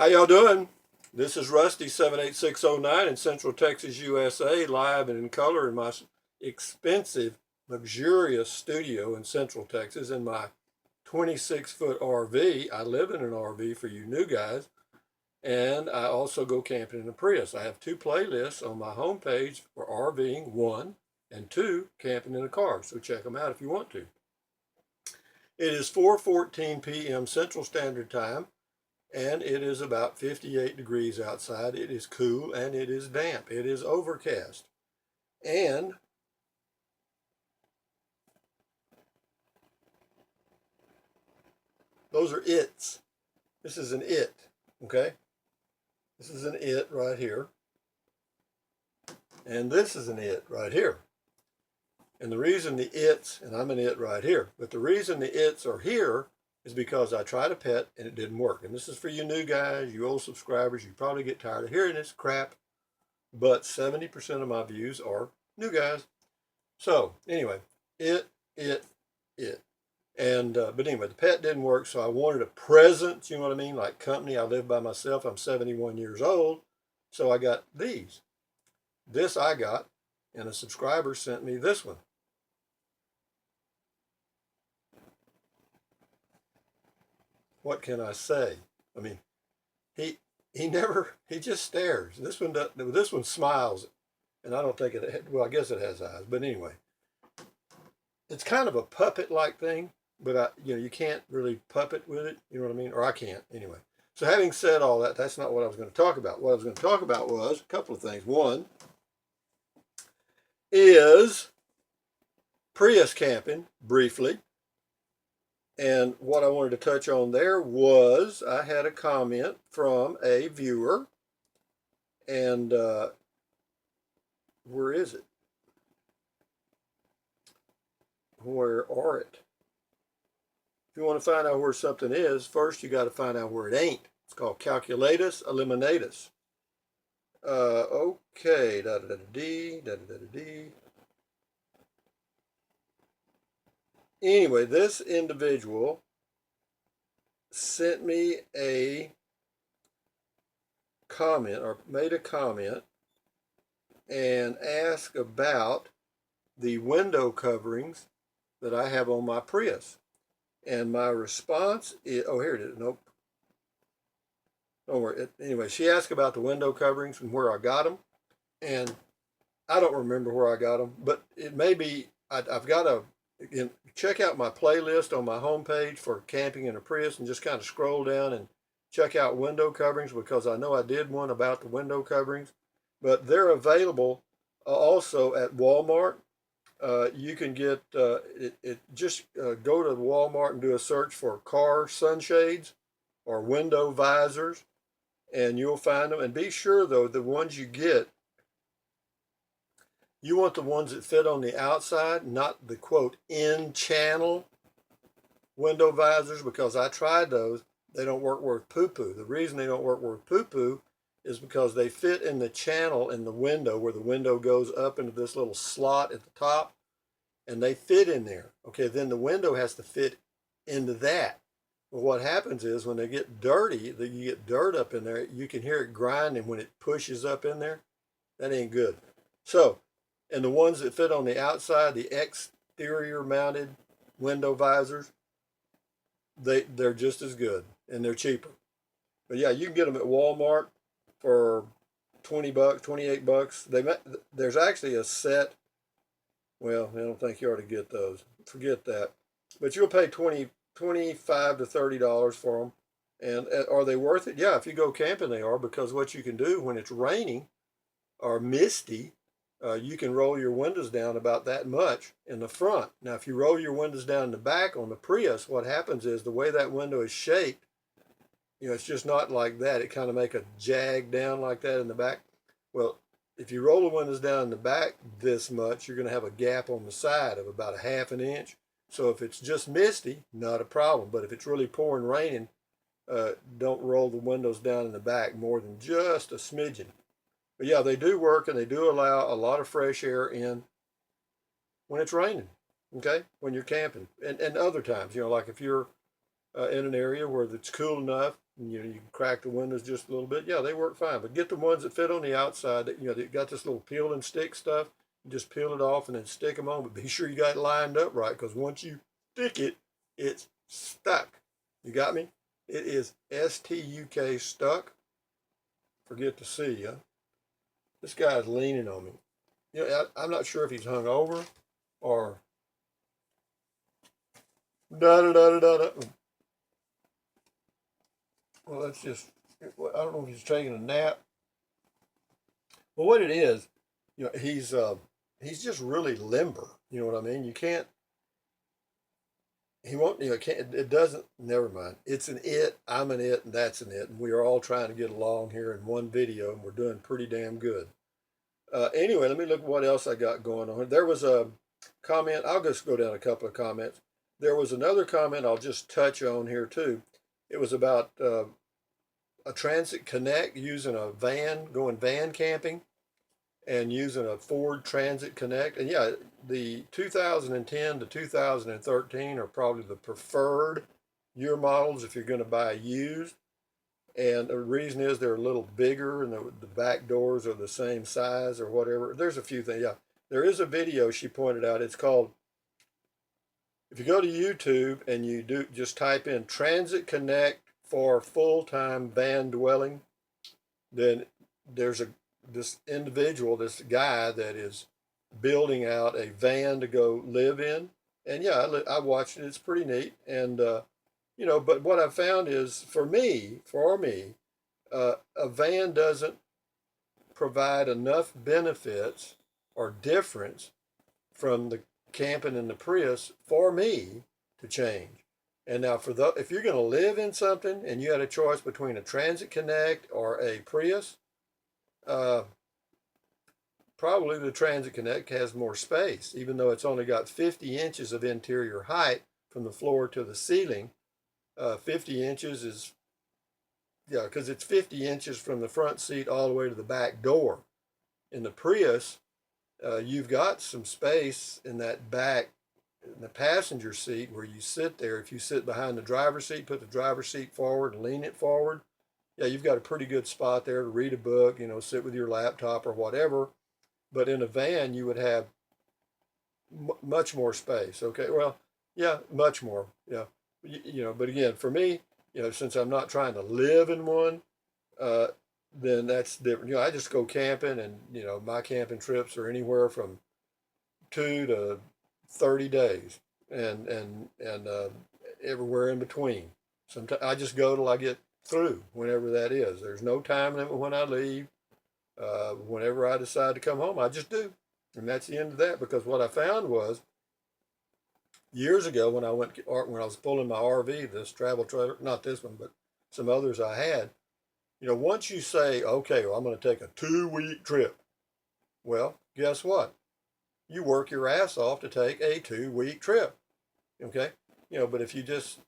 How y'all doing? This is Rusty 78609 in Central Texas, USA, live and in color in my expensive, luxurious studio in Central Texas in my 26-foot RV. I live in an RV for you new guys, and I also go camping in a Prius. I have two playlists on my homepage for RVing, 1, and 2, camping in a car. So check them out if you want to. It is 4:14 p.m. Central Standard Time, and it is about 58 degrees outside. It is cool and it is damp. It is overcast. And those are its. This is an it, okay? This is an it right here. And this is an it right here. And the reason the its, and I'm an it right here, but the reason the its are here is because I tried a pet and it didn't work. And this is for you new guys, you old subscribers. You probably get tired of hearing this crap, but 70% of my views are new guys. So anyway, it. And, but anyway, the pet didn't work, so I wanted a present, you know what I mean? Like company. I live by myself. I'm 71 years old. So I got these. This I got, and a subscriber sent me this one. What can I say? I mean, he just stares. This one smiles, and I don't think it. Well, I guess it has eyes, but anyway, it's kind of a puppet-like thing. But you can't really puppet with it. You know what I mean? Or I can't anyway. So having said all that, that's not what I was going to talk about. What I was going to talk about was a couple of things. One is Prius camping briefly. And what I wanted to touch on there was I had a comment from a viewer, and where is it? Where are it? If you want to find out where something is, first you got to find out where it ain't. It's called calculatus eliminatus. Okay, da-da-da-da-dee. Anyway, this individual sent me a comment, or made a comment, and asked about the window coverings that I have on my Prius. And my response is, oh, here it is. Nope. Don't worry. Anyway, she asked about the window coverings and where I got them. And I don't remember where I got them, but it may be, I've got to, again, check out my playlist on my homepage for camping in a Prius and just kind of scroll down and check out window coverings, because I know I did one about the window coverings, but they're available also at Walmart. You can get just go to Walmart and do a search for car sunshades or window visors, and you'll find them. And be sure though, the ones you get, you want the ones that fit on the outside, not the quote in channel window visors, because I tried those. They don't work worth poo-poo. The reason they don't work worth poo-poo is because they fit in the channel in the window, where the window goes up into this little slot at the top, and they fit in there. Okay, then the window has to fit into that. Well, what happens is when they get dirty, you get dirt up in there, you can hear it grinding when it pushes up in there. That ain't good. So, and the ones that fit on the outside, the exterior mounted window visors, they're just as good, and they're cheaper. But yeah, you can get them at Walmart for $20, $28. There's actually a set. Well, I don't think you ought to get those. Forget that. But you'll pay $25 to $30 for them. And are they worth it? Yeah, if you go camping, they are, because what you can do when it's raining or misty, you can roll your windows down about that much in the front. Now, if you roll your windows down in the back on the Prius, what happens is the way that window is shaped, it's just not like that. It kind of make a jag down like that in the back. Well, if you roll the windows down in the back this much, you're going to have a gap on the side of about a ½ inch. So if it's just misty, not a problem. But if it's really pouring raining, don't roll the windows down in the back more than just a smidgen. But yeah, they do work, and they do allow a lot of fresh air in when it's raining, okay, when you're camping. And other times, like if you're in an area where it's cool enough You know, you can crack the windows just a little bit. Yeah, they work fine. But get the ones that fit on the outside. That, you know, they got this little peel and stick stuff. You just peel it off and then stick them on. But be sure you got it lined up right, because once you stick it, it's stuck. You got me? It is STUK, stuck. Forget to see you. This guy's leaning on me. You know, I'm not sure if he's hung over or da da da da da. Well, that's just, I don't know if he's taking a nap. Well, what it is, you know, he's just really limber. You know what I mean? You can't, he won't, you know, can't, it doesn't, never mind. It's an it, I'm an it, and that's an it. And we are all trying to get along here in one video, and we're doing pretty damn good. Anyway, let me look at what else I got going on. There was a comment, I'll just go down a couple of comments. There was another comment I'll just touch on here too. It was about a Transit Connect, using a van, going van camping, and using a Ford Transit Connect. And yeah, the 2010 to 2013 are probably the preferred year models if you're going to buy used. And the reason is they're a little bigger, and the back doors are the same size or whatever. There's a few things. Yeah, there is a video she pointed out. It's called, if you go to YouTube and you do just type in Transit Connect for full-time van dwelling, then there's this individual, this guy that is building out a van to go live in. And yeah, I watched it. It's pretty neat. And you know, but what I found is, for me, a van doesn't provide enough benefits or difference from the camping in the Prius for me to change. And now, if you're going to live in something and you had a choice between a Transit Connect or a Prius, probably the Transit Connect has more space, even though it's only got 50 inches of interior height from the floor to the ceiling. 50 inches is, yeah, because it's 50 inches from the front seat all the way to the back door. In the Prius, you've got some space in that back, in the passenger seat where you sit there. If you sit behind the driver's seat, put the driver's seat forward and lean it forward, yeah, you've got a pretty good spot there to read a book, you know, sit with your laptop or whatever. But in a van, you would have much more space. Okay, well, yeah, much more. Yeah, you know, but again, for me, you know, since I'm not trying to live in one, then that's different. You know, I just go camping, and you know, my camping trips are anywhere from 2 to 30 days, and everywhere in between. Sometimes I just go till I get through, whenever that is. There's no time limit when I leave. Whenever I decide to come home, I just do. And that's the end of that, because what I found was, years ago when I was pulling my RV, this travel trailer, not this one, but some others I had, you know, once you say, okay, well, I'm going to take a 2-week trip, well, guess what? You work your ass off to take a 2-week trip. Okay? You know, but if you just,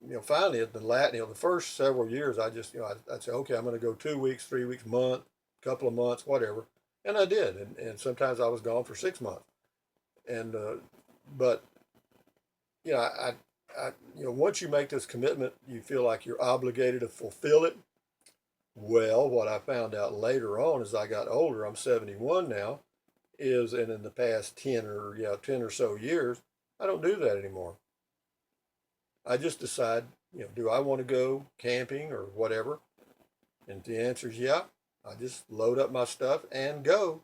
you know, finally the first several years, I just, you know, I'd say, okay, I'm going to go 2 weeks, 3 weeks, month, couple of months, whatever. And I did. And sometimes I was gone for 6 months. And, but, you know, you know, once you make this commitment, you feel like you're obligated to fulfill it. Well, what I found out later on as I got older, I'm 71 now, and in the past 10 or so years, I don't do that anymore. I just decide, you know, do I want to go camping or whatever? And if the answer is yeah, I just load up my stuff and go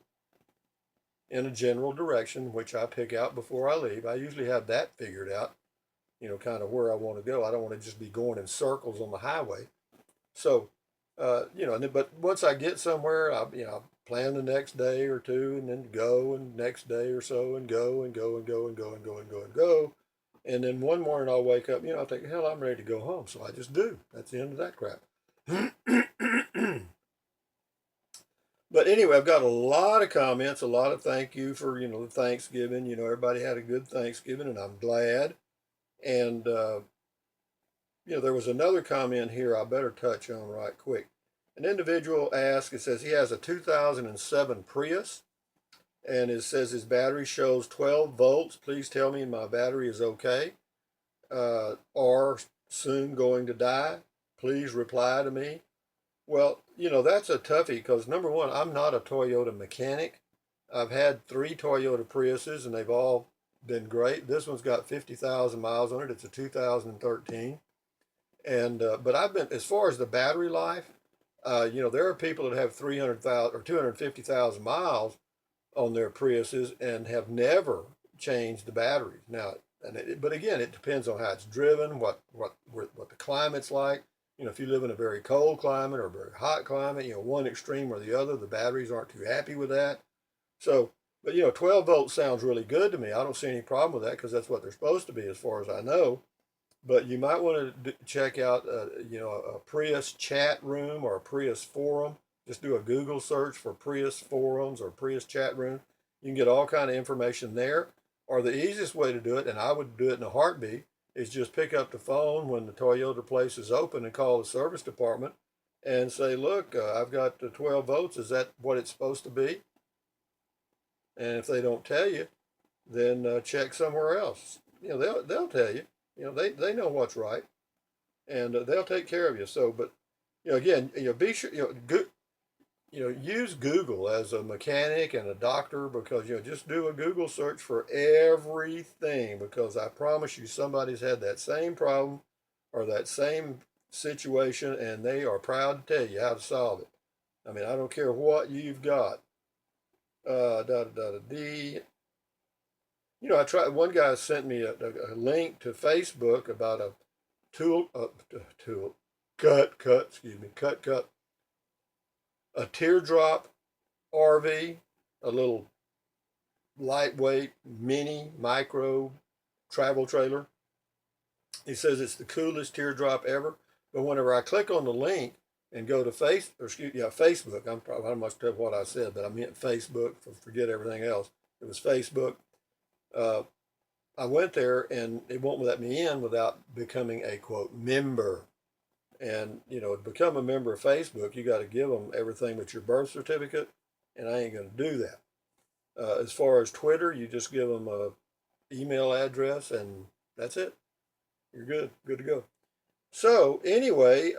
in a general direction, which I pick out before I leave. I usually have that figured out, you know, kind of where I want to go. I don't want to just be going in circles on the highway. So, you know, but once I get somewhere, you know, plan the next day or two, and then go, and next day or so, and go and go and go and go and go and go and go. And then one morning I'll wake up, you know, I think, hell, I'm ready to go home. So I just do. That's the end of that crap. But anyway, I've got a lot of comments, a lot of thank you for, you know, the Thanksgiving. You know, everybody had a good Thanksgiving, and I'm glad. And, you know, there was another comment here I better touch on right quick. An individual asked, it says he has a 2007 Prius, and it says his battery shows 12 volts. Please tell me my battery is okay, or soon going to die. please reply to me. Well, that's a toughie because number one, I'm not a Toyota mechanic. I've had 3 Toyota Priuses and they've all been great. This one's got 50,000 miles on it. It's a 2013. And but I've been as far as the battery life, there are people that have 300,000 or 250,000 miles on their Priuses and have never changed the batteries. Now, but again, it depends on how it's driven, what the climate's like. If you live in a very cold climate or a very hot climate, one extreme or the other, the batteries aren't too happy with that. So, but 12 volts sounds really good to me. I don't see any problem with that because that's what they're supposed to be, as far as I know. But you might want to check out, a Prius chat room or a Prius forum. Just do a Google search for Prius forums or Prius chat room. You can get all kind of information there. Or the easiest way to do it, and I would do it in a heartbeat, is just pick up the phone when the Toyota place is open and call the service department and say, look, I've got the 12 volts. Is that what it's supposed to be? And if they don't tell you, then check somewhere else. They'll tell you. They know what's right, and they'll take care of you. So, but again, be sure use Google as a mechanic and a doctor, because just do a Google search for everything, because I promise you somebody's had that same problem or that same situation and they are proud to tell you how to solve it. I mean, I don't care what you've got. I tried. One guy sent me a link to Facebook about a cut, a teardrop RV, a little lightweight mini micro travel trailer. He says it's the coolest teardrop ever. But whenever I click on the link and go to Facebook, I must have what I said, but I meant Facebook. Forget everything else. It was Facebook. I went there and it won't let me in without becoming a quote member. And to become a member of Facebook, you got to give them everything but your birth certificate, and I ain't going to do that. As far as Twitter, you just give them a email address, and that's it. You're good to go. So anyway,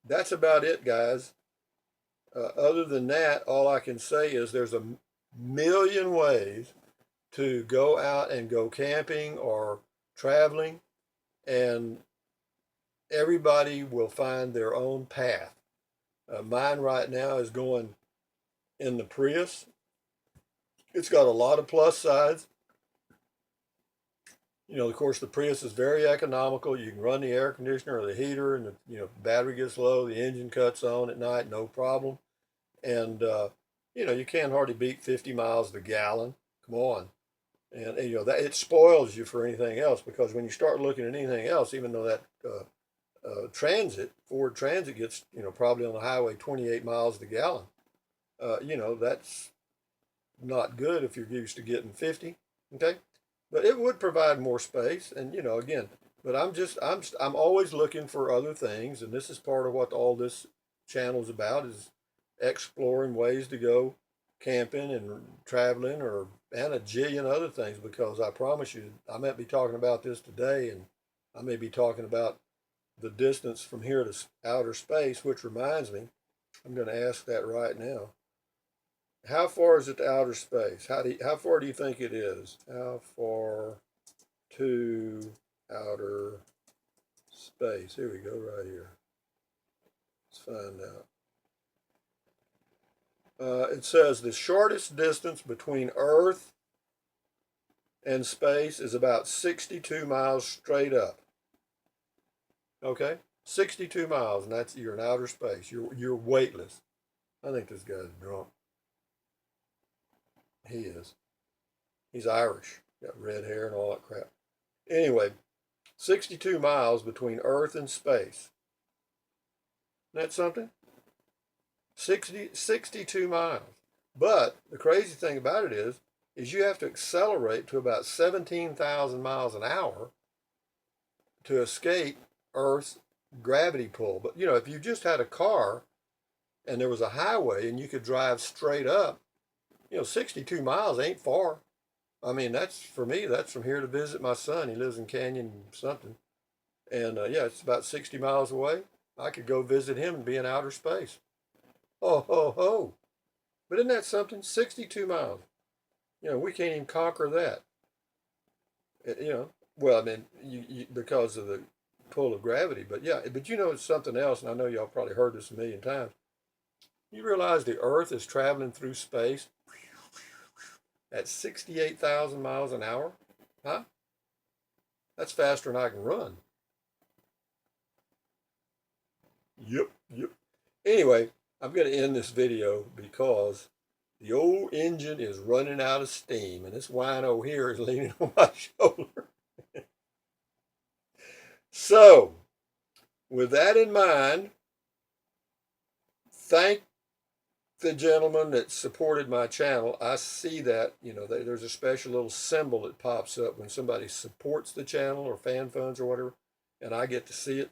that's about it, guys. Other than that, all I can say is there's a million ways to go out and go camping or traveling, and everybody will find their own path. Mine right now is going in the Prius. It's got a lot of plus sides. Of course, the Prius is very economical. You can run the air conditioner or the heater, and the battery gets low, the engine cuts on at night, no problem. And you can't hardly beat 50 miles to the gallon. Come on. And that it spoils you for anything else, because when you start looking at anything else, even though that Ford Transit gets probably on the highway 28 miles to the gallon, that's not good if you're used to getting 50. Okay, but it would provide more space, and again, but I'm always looking for other things, and this is part of what all this channel is about, is exploring ways to go camping and traveling, and a jillion other things, because I promise you, I might be talking about this today, and I may be talking about the distance from here to outer space, which reminds me, I'm going to ask that right now. How far is it to outer space? How far do you think it is? How far to outer space? Here we go, right here. Let's find out. It says the shortest distance between Earth and space is about 62 miles straight up. Okay, 62 miles, and you're in outer space. You're weightless. I think this guy's drunk. He is. He's Irish. Got red hair and all that crap. Anyway, 62 miles between Earth and space. Isn't that something? 62 miles. But the crazy thing about it is you have to accelerate to about 17,000 miles an hour to escape Earth's gravity pull. But if you just had a car and there was a highway and you could drive straight up, 62 miles ain't far. I mean, that's for me. That's from here to visit my son. He lives in Canyon something, and yeah, it's about 60 miles away. I could go visit him and be in outer space. Ho, ho, ho. But isn't that something? 62 miles. You know, we can't even conquer that. You know, well, I mean, because of the pull of gravity. But yeah, but you know, it's something else, and I know y'all probably heard this a million times. You realize the Earth is traveling through space at 68,000 miles an hour? Huh? That's faster than I can run. Yep, yep. Anyway, I'm going to end this video because the old engine is running out of steam, and this wino here is leaning on my shoulder. So, with that in mind, thank the gentleman that supported my channel. I see that, you know, there's a special little symbol that pops up when somebody supports the channel or fan funds or whatever, and I get to see it.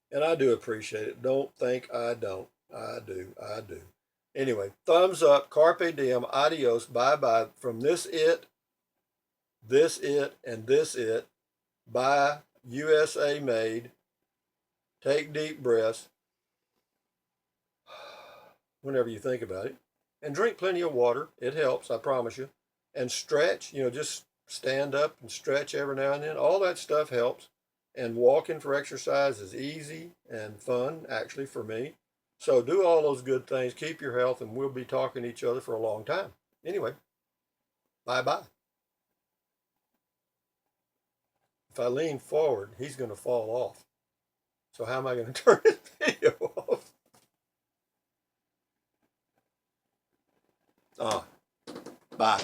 And I do appreciate it. Don't think I don't. I do. I do. Anyway, thumbs up, carpe diem, adios, bye-bye. From this it, and this it. Buy USA made. Take deep breaths whenever you think about it. And drink plenty of water. It helps, I promise you. And stretch, you know, just stand up and stretch every now and then. All that stuff helps. And walking for exercise is easy and fun, actually, for me. So do all those good things. Keep your health, and we'll be talking to each other for a long time. Anyway, bye-bye. If I lean forward, he's going to fall off. So how am I going to turn this video off? Bye.